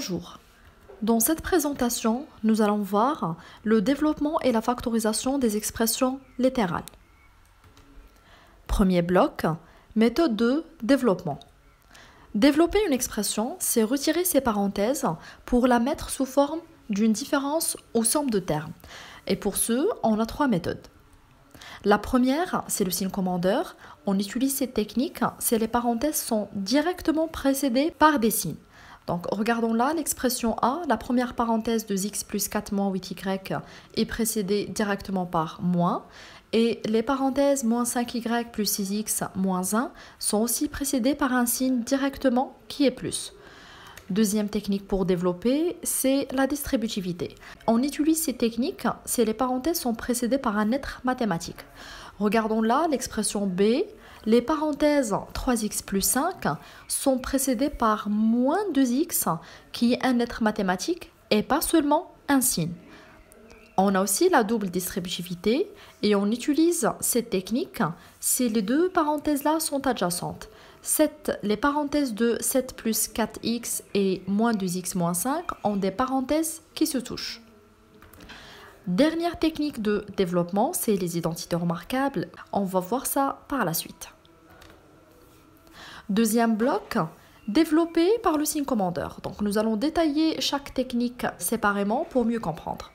Bonjour. Dans cette présentation, nous allons voir le développement et la factorisation des expressions littérales. Premier bloc, méthode de développement. Développer une expression, c'est retirer ses parenthèses pour la mettre sous forme d'une différence ou somme de termes. Et pour ce, on a trois méthodes. La première, c'est le signe commandeur. On utilise cette technique si les parenthèses sont directement précédées par des signes. Donc, regardons là l'expression A. La première parenthèse de x plus 4 moins 8y est précédée directement par moins. Et les parenthèses moins 5y plus 6x moins 1 sont aussi précédées par un signe directement qui est plus. Deuxième technique pour développer, c'est la distributivité. On utilise ces techniques si les parenthèses sont précédées par un être mathématique. Regardons là l'expression B. Les parenthèses 3x plus 5 sont précédées par moins 2x qui est un être mathématique et pas seulement un signe. On a aussi la double distributivité et on utilise cette technique si les deux parenthèses-là sont adjacentes. Les parenthèses de 7 plus 4x et moins 2x moins 5 ont des parenthèses qui se touchent. Dernière technique de développement, c'est les identités remarquables. On va voir ça par la suite. Deuxième bloc, développé par le signe commandeur. Donc nous allons détailler chaque technique séparément pour mieux comprendre.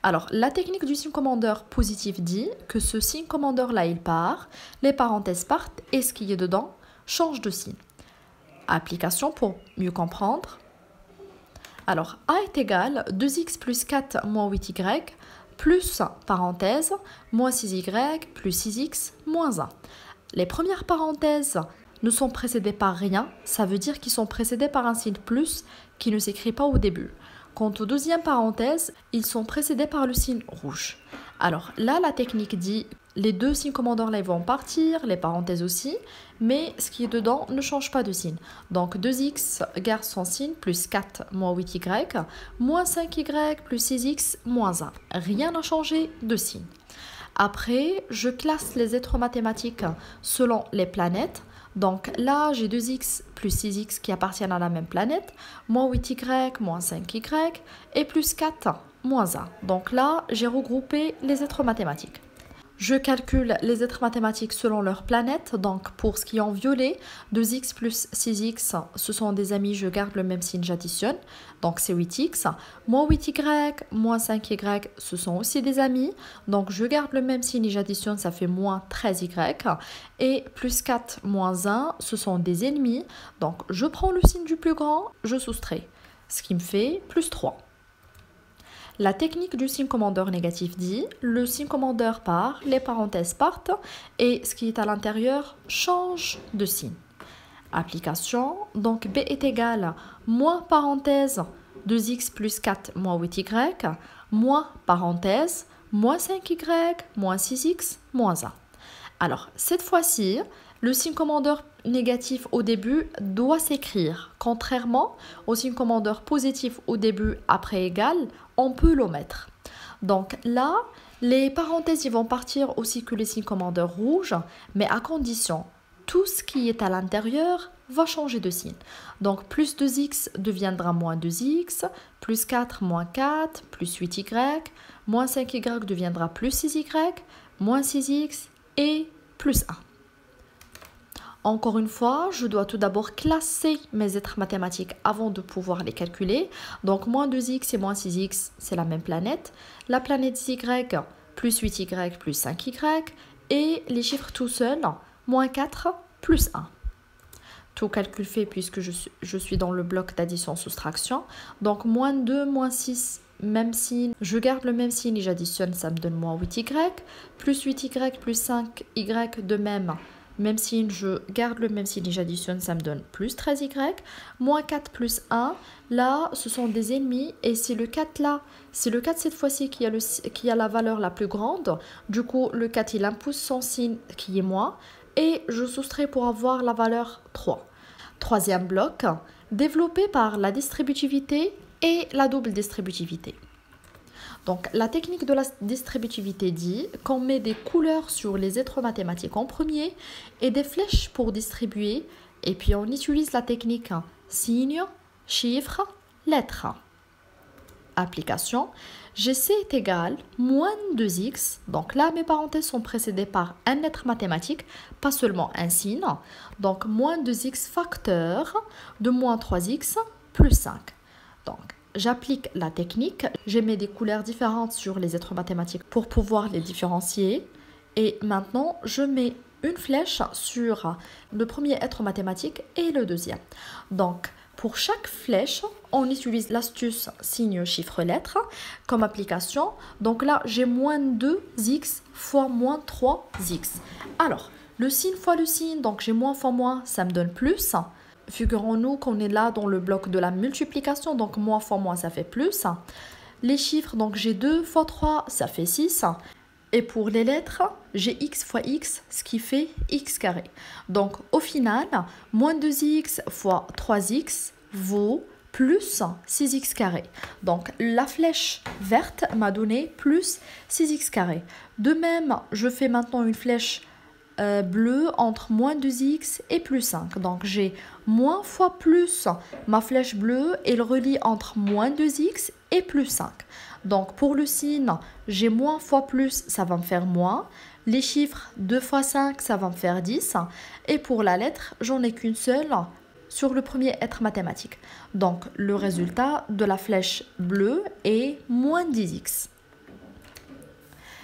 Alors, la technique du signe commandeur positif dit que ce signe commandeur-là, il part, les parenthèses partent et ce qui est dedans change de signe. Application pour mieux comprendre. Alors, A est égal 2x plus 4 moins 8y plus, parenthèse, moins 6y plus 6x moins 1. Les premières parenthèses ne sont précédées par rien, ça veut dire qu'ils sont précédés par un signe plus qui ne s'écrit pas au début. Quant aux deuxièmes parenthèses, ils sont précédés par le signe rouge. Alors là, la technique dit les deux signes commandeurs là vont partir, les parenthèses aussi, mais ce qui est dedans ne change pas de signe. Donc 2x garde son signe, plus 4 moins 8y, moins 5y plus 6x moins 1. Rien n'a changé de signe. Après, je classe les êtres mathématiques selon les planètes. Donc là, j'ai 2x plus 6x qui appartiennent à la même planète, moins 8y, moins 5y, et plus 4, moins 1. Donc là, j'ai regroupé les êtres mathématiques. Je calcule les êtres mathématiques selon leur planète. Donc pour ce qui est en violet, 2x plus 6x, ce sont des amis, je garde le même signe, j'additionne. Donc c'est 8x. Moins 8y, moins 5y, ce sont aussi des amis. Donc je garde le même signe et j'additionne, ça fait moins 13y. Et plus 4, moins 1, ce sont des ennemis. Donc je prends le signe du plus grand, je soustrais. Ce qui me fait plus 3. La technique du signe commandeur négatif dit le signe commandeur part, les parenthèses partent et ce qui est à l'intérieur change de signe. Application, donc B est égal moins parenthèse 2x plus 4 moins 8y, moins parenthèse, moins 5y, moins 6x, moins 1. Alors, cette fois-ci, le signe commandeur négatif au début doit s'écrire. Contrairement au signe commandeur positif au début après égal, on peut l'omettre. Donc là, les parenthèses ils vont partir aussi que les signes commandeurs rouges, mais à condition, tout ce qui est à l'intérieur va changer de signe. Donc plus 2x deviendra moins 2x, plus 4 moins 4, plus 8y, moins 5y deviendra plus 6y, moins 6x et plus 1. Encore une fois, je dois tout d'abord classer mes êtres mathématiques avant de pouvoir les calculer. Donc, moins 2x et moins 6x, c'est la même planète. La planète y, plus 8y, plus 5y. Et les chiffres tout seuls, moins 4, plus 1. Tout calcul fait puisque je suis dans le bloc d'addition-soustraction. Donc, moins 2, moins 6, même signe. Je garde le même signe et j'additionne, ça me donne moins 8y. Plus 8y, plus 5y de même. Même signe, je garde le même signe et j'additionne, ça me donne plus 13y. Moins 4 plus 1, là, ce sont des ennemis. Et c'est le 4 là, c'est le 4 cette fois-ci qui a la valeur la plus grande. Du coup, le 4, il impose son signe qui est moins. Et je soustrais pour avoir la valeur 3. Troisième bloc, développé par la distributivité et la double distributivité. Donc, la technique de la distributivité dit qu'on met des couleurs sur les êtres mathématiques en premier et des flèches pour distribuer. Et puis, on utilise la technique signe, chiffre, lettre. Application, j'ai c est égal moins 2x. Donc là, mes parenthèses sont précédées par un lettre mathématique, pas seulement un signe. Donc moins 2x facteur de moins 3x plus 5. Donc j'applique la technique. J'ai mis des couleurs différentes sur les êtres mathématiques pour pouvoir les différencier. Et maintenant, je mets une flèche sur le premier être mathématique et le deuxième. Donc, pour chaque flèche, on utilise l'astuce signe, chiffre, lettre comme application. Donc là, j'ai moins 2x fois moins 3x. Alors, le signe fois le signe, donc j'ai moins fois moins, ça me donne plus. Figurons-nous qu'on est là dans le bloc de la multiplication, donc moins fois moins, ça fait plus. Les chiffres, donc j'ai 2 fois 3, ça fait 6. Et pour les lettres, j'ai x fois x, ce qui fait x carré. Donc au final, moins 2x fois 3x vaut plus 6x carré. Donc la flèche verte m'a donné plus 6x carré. De même, je fais maintenant une flèche bleue entre moins 2x et plus 5. Donc j'ai moins fois plus, ma flèche bleue, elle relie entre moins 2x et plus 5. Donc pour le signe, j'ai moins fois plus, ça va me faire moins. Les chiffres 2 fois 5, ça va me faire 10. Et pour la lettre, j'en ai qu'une seule sur le premier être mathématique. Donc le résultat de la flèche bleue est moins 10x.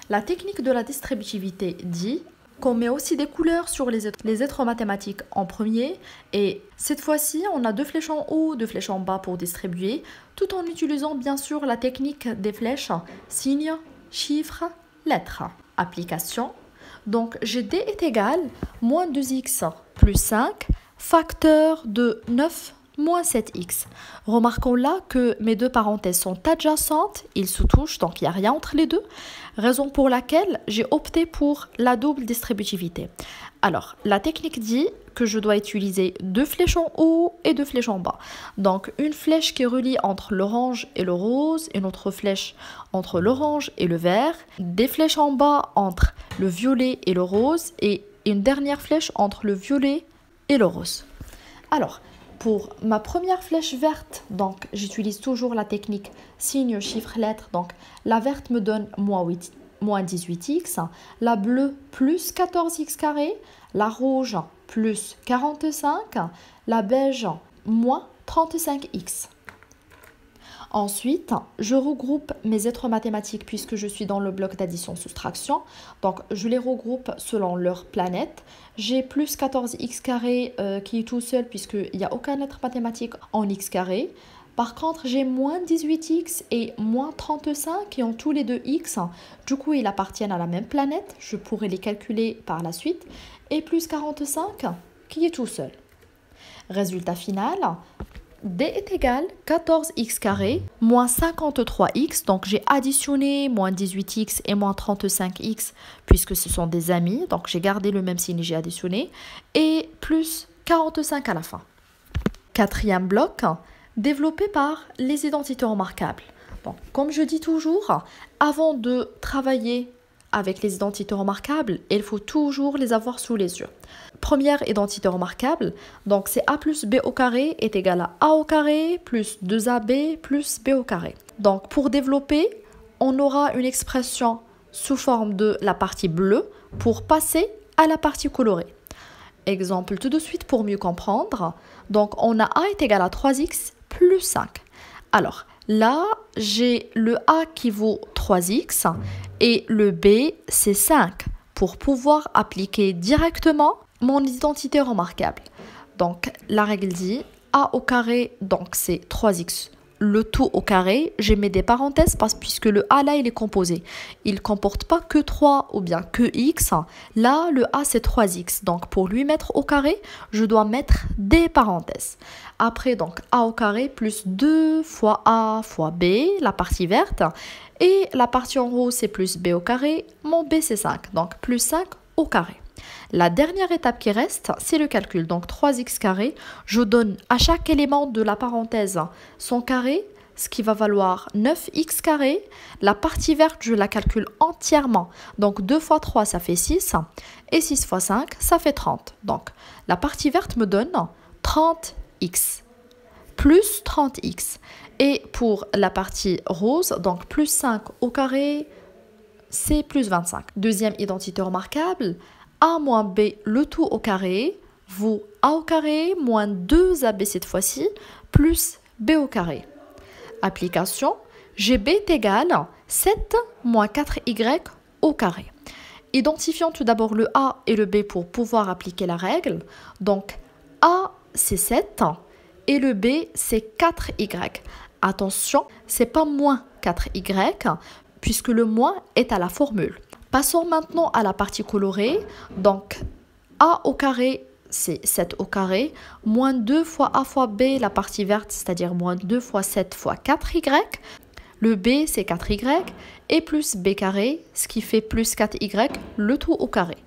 La technique de la distributivité dit qu'on met aussi des couleurs sur les êtres mathématiques en premier. Et cette fois-ci, on a 2 flèches en haut, 2 flèches en bas pour distribuer, tout en utilisant bien sûr la technique des flèches signe, chiffre, lettre. Application. Donc j'ai d est égal moins 2x plus 5 facteur de 9 moins 7x. Remarquons là que mes deux parenthèses sont adjacentes, ils se touchent, donc il n'y a rien entre les deux. Raison pour laquelle j'ai opté pour la double distributivité. Alors, la technique dit que je dois utiliser 2 flèches en haut et 2 flèches en bas. Donc, une flèche qui relie entre l'orange et le rose, une autre flèche entre l'orange et le vert, des flèches en bas entre le violet et le rose, et une dernière flèche entre le violet et le rose. Alors, pour ma première flèche verte, donc j'utilise toujours la technique signe, chiffre, lettre. Donc la verte me donne moins 18x, la bleue plus 14x carré, la rouge plus 45, la beige moins 35x. Ensuite, je regroupe mes êtres mathématiques puisque je suis dans le bloc d'addition-soustraction. Donc, je les regroupe selon leur planète. J'ai plus 14x carré qui est tout seul puisqu'il n'y a aucun être mathématique en x carré. Par contre, j'ai moins 18x et moins 35 qui ont tous les deux x. Du coup, ils appartiennent à la même planète. Je pourrais les calculer par la suite. Et plus 45 qui est tout seul. Résultat final. D est égal 14x carré moins 53x. Donc j'ai additionné moins 18x et moins 35x puisque ce sont des amis. Donc j'ai gardé le même signe et j'ai additionné. Et plus 45 à la fin. Quatrième bloc, développé par les identités remarquables. Donc comme je dis toujours, avant de travailler avec les identités remarquables, il faut toujours les avoir sous les yeux. Première identité remarquable, donc c'est a plus b au carré est égal à a au carré plus 2ab plus b au carré. Donc pour développer, on aura une expression sous forme de la partie bleue pour passer à la partie colorée. Exemple tout de suite pour mieux comprendre. Donc on a a est égal à 3x plus 5. Alors là, j'ai le a qui vaut 3x et le b c'est 5 pour pouvoir appliquer directement mon identité remarquable. Donc la règle dit a au carré, donc c'est 3x. Le tout au carré, j'ai mis des parenthèses puisque le a là il est composé. Il ne comporte pas que 3 ou bien que x. Là le a c'est 3x. Donc pour lui mettre au carré, je dois mettre des parenthèses. Après donc a au carré plus 2 fois a fois b, la partie verte. Et la partie en haut c'est plus b au carré, mon b c'est 5. Donc plus 5 au carré. La dernière étape qui reste, c'est le calcul. Donc 3x carré, je donne à chaque élément de la parenthèse son carré, ce qui va valoir 9x carré. La partie verte, je la calcule entièrement. Donc 2 fois 3, ça fait 6. Et 6 fois 5, ça fait 30. Donc la partie verte me donne 30x. plus 30x. Et pour la partie rose, donc plus 5 au carré, c'est plus 25. Deuxième identité remarquable, a moins b le tout au carré, vaut a au carré moins 2ab cette fois-ci, plus b au carré. Application, gb est égal à 7 moins 4y au carré. Identifions tout d'abord le a et le b pour pouvoir appliquer la règle. Donc a c'est 7 et le b c'est 4y. Attention, c'est pas moins 4y puisque le moins est à la formule. Passons maintenant à la partie colorée. Donc a au carré c'est 7 au carré, moins 2 fois a fois b, la partie verte, c'est-à-dire moins 2 fois 7 fois 4y. Le b c'est 4y et plus b carré, ce qui fait plus 4y, le tout au carré.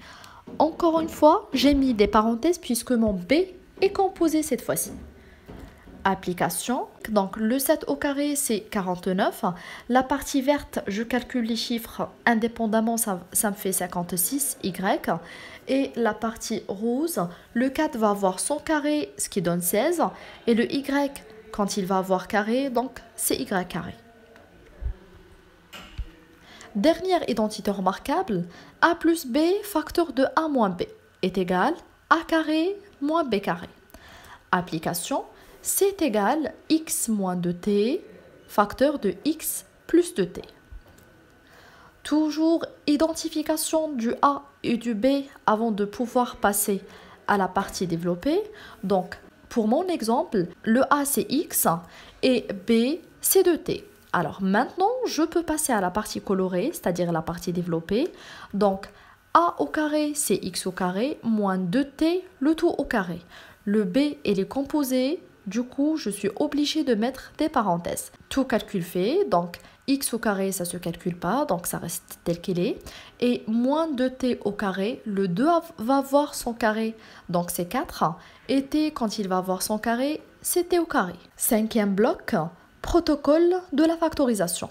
Encore une fois, j'ai mis des parenthèses puisque mon b est composé cette fois-ci. Application, donc le 7 au carré c'est 49. La partie verte, je calcule les chiffres indépendamment, ça me fait 56y. Et la partie rose, le 4 va avoir son carré, ce qui donne 16. Et le y, quand il va avoir carré, donc c'est y carré. Dernière identité remarquable, a plus b facteur de a moins b est égal à a carré moins b carré. Application, c'est égal x moins 2t facteur de x plus 2t. Toujours identification du a et du b avant de pouvoir passer à la partie développée. Donc, pour mon exemple, le a c'est x et b c'est 2t. Alors maintenant, je peux passer à la partie colorée, c'est-à-dire la partie développée. Donc, a au carré c'est x au carré moins 2t le tout au carré. Le b il est composé. Du coup, je suis obligée de mettre des parenthèses. Tout calcul fait, donc x au carré, ça ne se calcule pas, donc ça reste tel qu'il est. Et moins 2t au carré, le 2 va avoir son carré, donc c'est 4. Et t, quand il va avoir son carré, c'est t au carré. Cinquième bloc, protocole de la factorisation.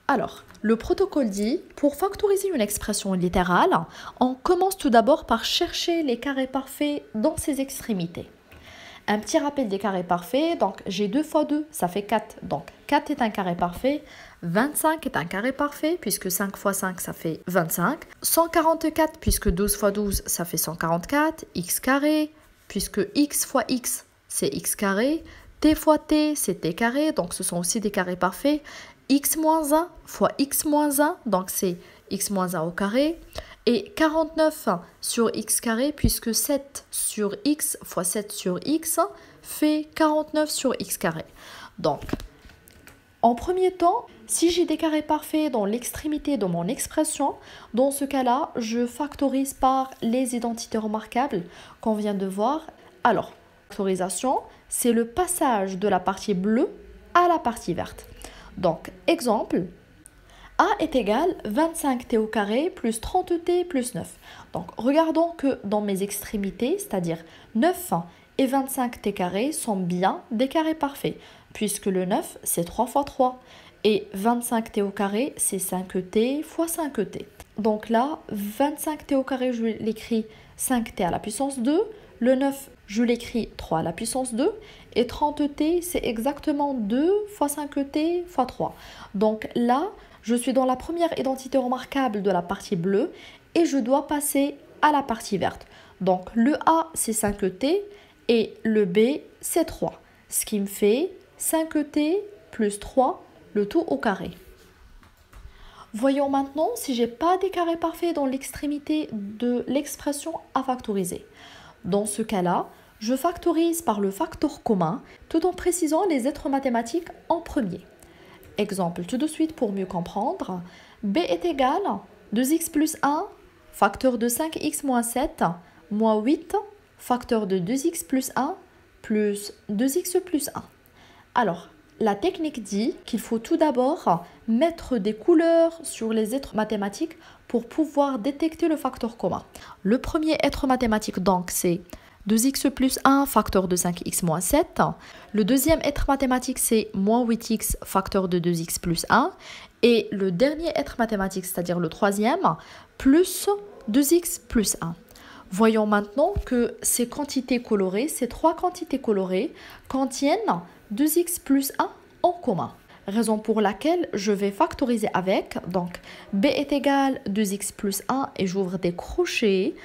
Alors, le protocole dit, pour factoriser une expression littérale, on commence tout d'abord par chercher les carrés parfaits dans ses extrémités. Un petit rappel des carrés parfaits, donc j'ai 2 fois 2, ça fait 4, donc 4 est un carré parfait, 25 est un carré parfait, puisque 5 fois 5, ça fait 25, 144, puisque 12 fois 12, ça fait 144, x carré, puisque x fois x, c'est x carré, t fois t, c'est t carré, donc ce sont aussi des carrés parfaits, x moins 1 fois x moins 1, donc c'est x moins 1 au carré, et 49 sur x carré, puisque 7 sur x fois 7 sur x fait 49 sur x carré. Donc, en premier temps, si j'ai des carrés parfaits dans l'extrémité de mon expression, dans ce cas-là, je factorise par les identités remarquables qu'on vient de voir. Alors, factorisation, c'est le passage de la partie bleue à la partie verte. Donc, exemple, a est égal 25t au carré plus 30t plus 9. Donc, regardons que dans mes extrémités, c'est-à-dire 9 et 25t carré sont bien des carrés parfaits, puisque le 9, c'est 3 fois 3, et 25t au carré, c'est 5t fois 5t. Donc là, 25t au carré, je l'écris 5t à la puissance 2, le 9, je l'écris 3 à la puissance 2, et 30t, c'est exactement 2 fois 5t fois 3. Donc là, je suis dans la première identité remarquable de la partie bleue et je dois passer à la partie verte. Donc le A c'est 5t et le B c'est 3. Ce qui me fait 5t plus 3, le tout au carré. Voyons maintenant si j'ai pas des carrés parfaits dans l'extrémité de l'expression à factoriser. Dans ce cas-là, je factorise par le facteur commun tout en précisant les êtres mathématiques en premier. Exemple tout de suite pour mieux comprendre. B est égal à 2x plus 1, facteur de 5x moins 7, moins 8, facteur de 2x plus 1, plus 2x plus 1. Alors, la technique dit qu'il faut tout d'abord mettre des couleurs sur les êtres mathématiques pour pouvoir détecter le facteur commun. Le premier être mathématique, donc, c'est 2x plus 1, facteur de 5x moins 7. Le deuxième être mathématique, c'est moins 8x, facteur de 2x plus 1. Et le dernier être mathématique, c'est-à-dire le troisième, plus 2x plus 1. Voyons maintenant que ces quantités colorées, ces trois quantités colorées, contiennent 2x plus 1 en commun. Raison pour laquelle je vais factoriser avec. Donc, b est égal à 2x plus 1 et j'ouvre des crochets.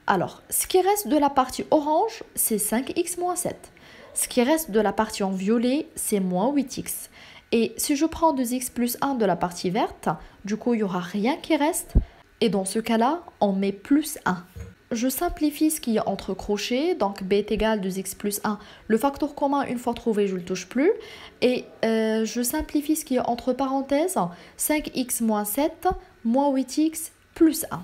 Alors, ce qui reste de la partie orange, c'est 5x moins 7. Ce qui reste de la partie en violet, c'est moins 8x. Et si je prends 2x plus 1 de la partie verte, du coup, il n'y aura rien qui reste. Et dans ce cas-là, on met plus 1. Je simplifie ce qui est entre crochets, donc b est égal à 2x plus 1. Le facteur commun, une fois trouvé, je ne le touche plus. Et je simplifie ce qui est entre parenthèses, 5x moins 7 moins 8x plus 1.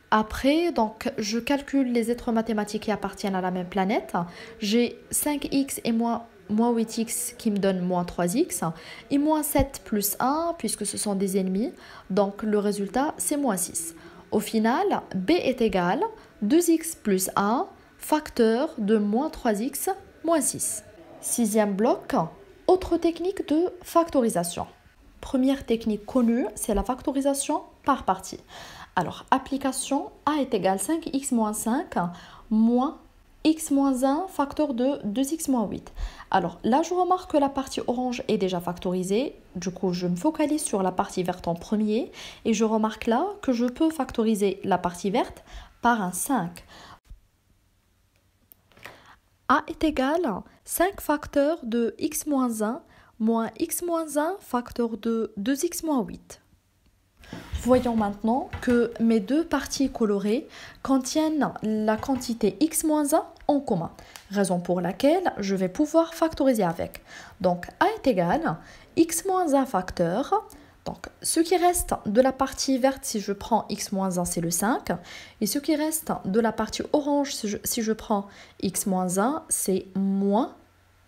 Après, donc, je calcule les êtres mathématiques qui appartiennent à la même planète. J'ai 5x et moins 8x qui me donne moins 3x. Et moins 7 plus 1, puisque ce sont des ennemis. Donc, le résultat, c'est moins 6. Au final, b est égal à 2x plus 1, facteur de moins 3x moins 6. Sixième bloc, autre technique de factorisation. Première technique connue, c'est la factorisation par partie. Alors, application a est égal à 5x moins 5 moins x moins 1 facteur de 2x moins 8. Alors là, je remarque que la partie orange est déjà factorisée. Du coup, je me focalise sur la partie verte en premier. Et je remarque là que je peux factoriser la partie verte par un 5. A est égal à 5 facteurs de x moins 1 moins x moins 1 facteur de 2x moins 8. Voyons maintenant que mes deux parties colorées contiennent la quantité x-1 en commun, raison pour laquelle je vais pouvoir factoriser avec. Donc A est égal à x-1 facteur. Donc ce qui reste de la partie verte, si je prends x-1, c'est le 5. Et ce qui reste de la partie orange, si je prends x-1, c'est moins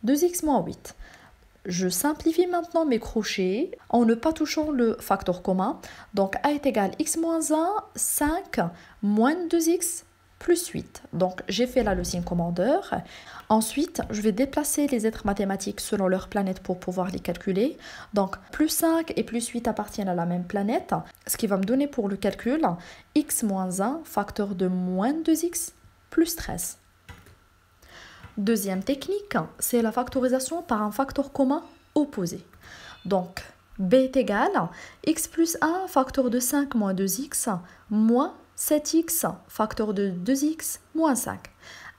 2x moins 8. Je simplifie maintenant mes crochets en ne pas touchant le facteur commun. Donc A est égal à x moins 1, 5 moins 2x plus 8. Donc j'ai fait là le signe commandeur. Ensuite, je vais déplacer les êtres mathématiques selon leur planète pour pouvoir les calculer. Donc plus 5 et plus 8 appartiennent à la même planète, ce qui va me donner pour le calcul x moins 1 facteur de moins 2x plus 13. Deuxième technique, c'est la factorisation par un facteur commun opposé. Donc, b est égal à x plus 1 facteur de 5 moins 2x moins 7x facteur de 2x moins 5.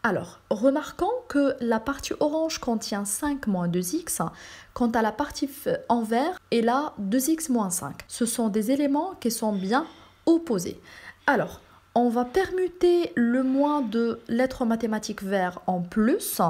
Alors, remarquons que la partie orange contient 5 moins 2x, quant à la partie en vert, elle a 2x moins 5. Ce sont des éléments qui sont bien opposés. Alors, on va permuter le moins de lettres mathématiques vert en plus,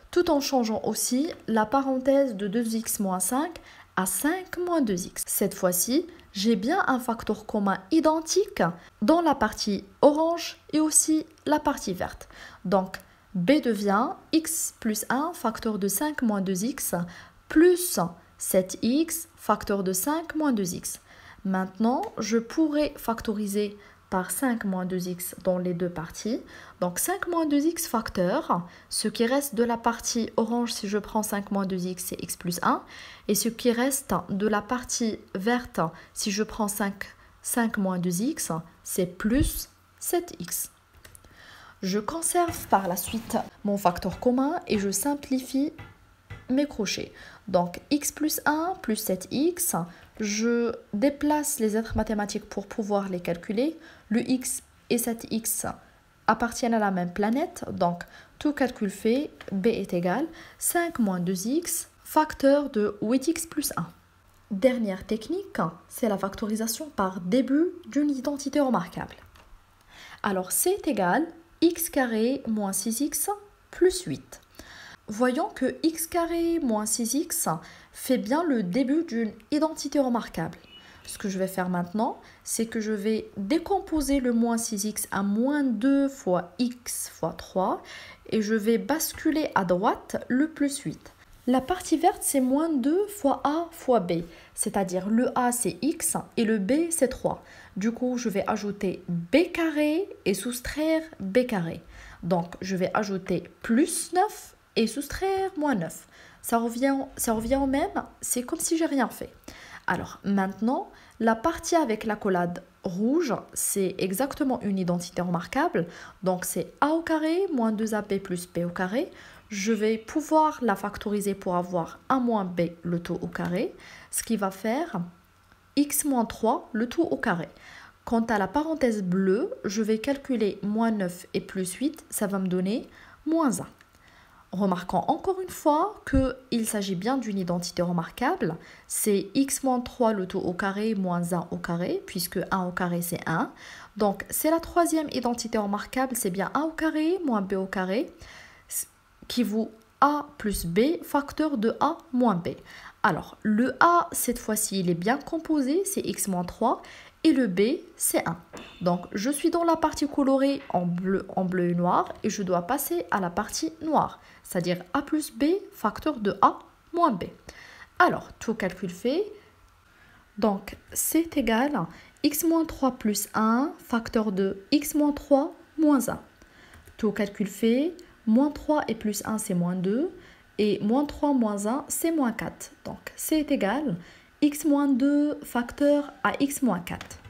tout en changeant aussi la parenthèse de 2x moins 5 à 5 moins 2x. Cette fois-ci, j'ai bien un facteur commun identique dans la partie orange et aussi la partie verte. Donc, b devient x plus 1 facteur de 5 moins 2x plus 7x facteur de 5 moins 2x. Maintenant, je pourrais factoriser par 5 moins 2x dans les deux parties. Donc 5 moins 2x facteur, ce qui reste de la partie orange, si je prends 5 moins 2x, c'est x plus 1. Et ce qui reste de la partie verte, si je prends 5 moins 2x, c'est plus 7x. Je conserve par la suite mon facteur commun et je simplifie mes crochets. Donc x plus 1 plus 7x, je déplace les êtres mathématiques pour pouvoir les calculer. Le x et 7x appartiennent à la même planète, donc tout calcul fait, b est égal à 5 moins 2x facteur de 8x plus 1. Dernière technique, c'est la factorisation par début d'une identité remarquable. Alors c est égal à x carré moins 6x plus 8. Voyons que x carré moins 6x fait bien le début d'une identité remarquable. Ce que je vais faire maintenant, c'est que je vais décomposer le moins 6x à moins 2 fois x fois 3 et je vais basculer à droite le plus 8. La partie verte, c'est moins 2 fois a fois b, c'est-à-dire le a c'est x et le b c'est 3. Du coup, je vais ajouter b carré et soustraire b carré. Donc, je vais ajouter plus 9 et soustraire moins 9. Ça revient au même, c'est comme si j'ai rien fait. Alors maintenant, la partie avec l'accolade rouge, c'est exactement une identité remarquable. Donc c'est a au carré moins 2ab plus b au carré. Je vais pouvoir la factoriser pour avoir a moins b le tout au carré, ce qui va faire x moins 3 le tout au carré. Quant à la parenthèse bleue, je vais calculer moins 9 et plus 8, ça va me donner moins 1. Remarquons encore une fois qu'il s'agit bien d'une identité remarquable. C'est x moins 3 le tout au carré moins 1 au carré, puisque 1 au carré c'est 1. Donc c'est la troisième identité remarquable, c'est bien a au carré moins b au carré, qui vaut a plus b, facteur de a moins b. Alors le a, cette fois-ci, il est bien composé, c'est x moins 3, et le b, c'est 1. Donc je suis dans la partie colorée en bleu et noir, et je dois passer à la partie noire, c'est-à-dire a plus b, facteur de a moins b. Alors, tout calcul fait, donc c'est égal à x moins 3 plus 1, facteur de x moins 3 moins 1. Tout calcul fait, moins 3 et plus 1 c'est moins 2, et moins 3 moins 1 c'est moins 4. Donc c'est égal x moins 2 facteur à x moins 4.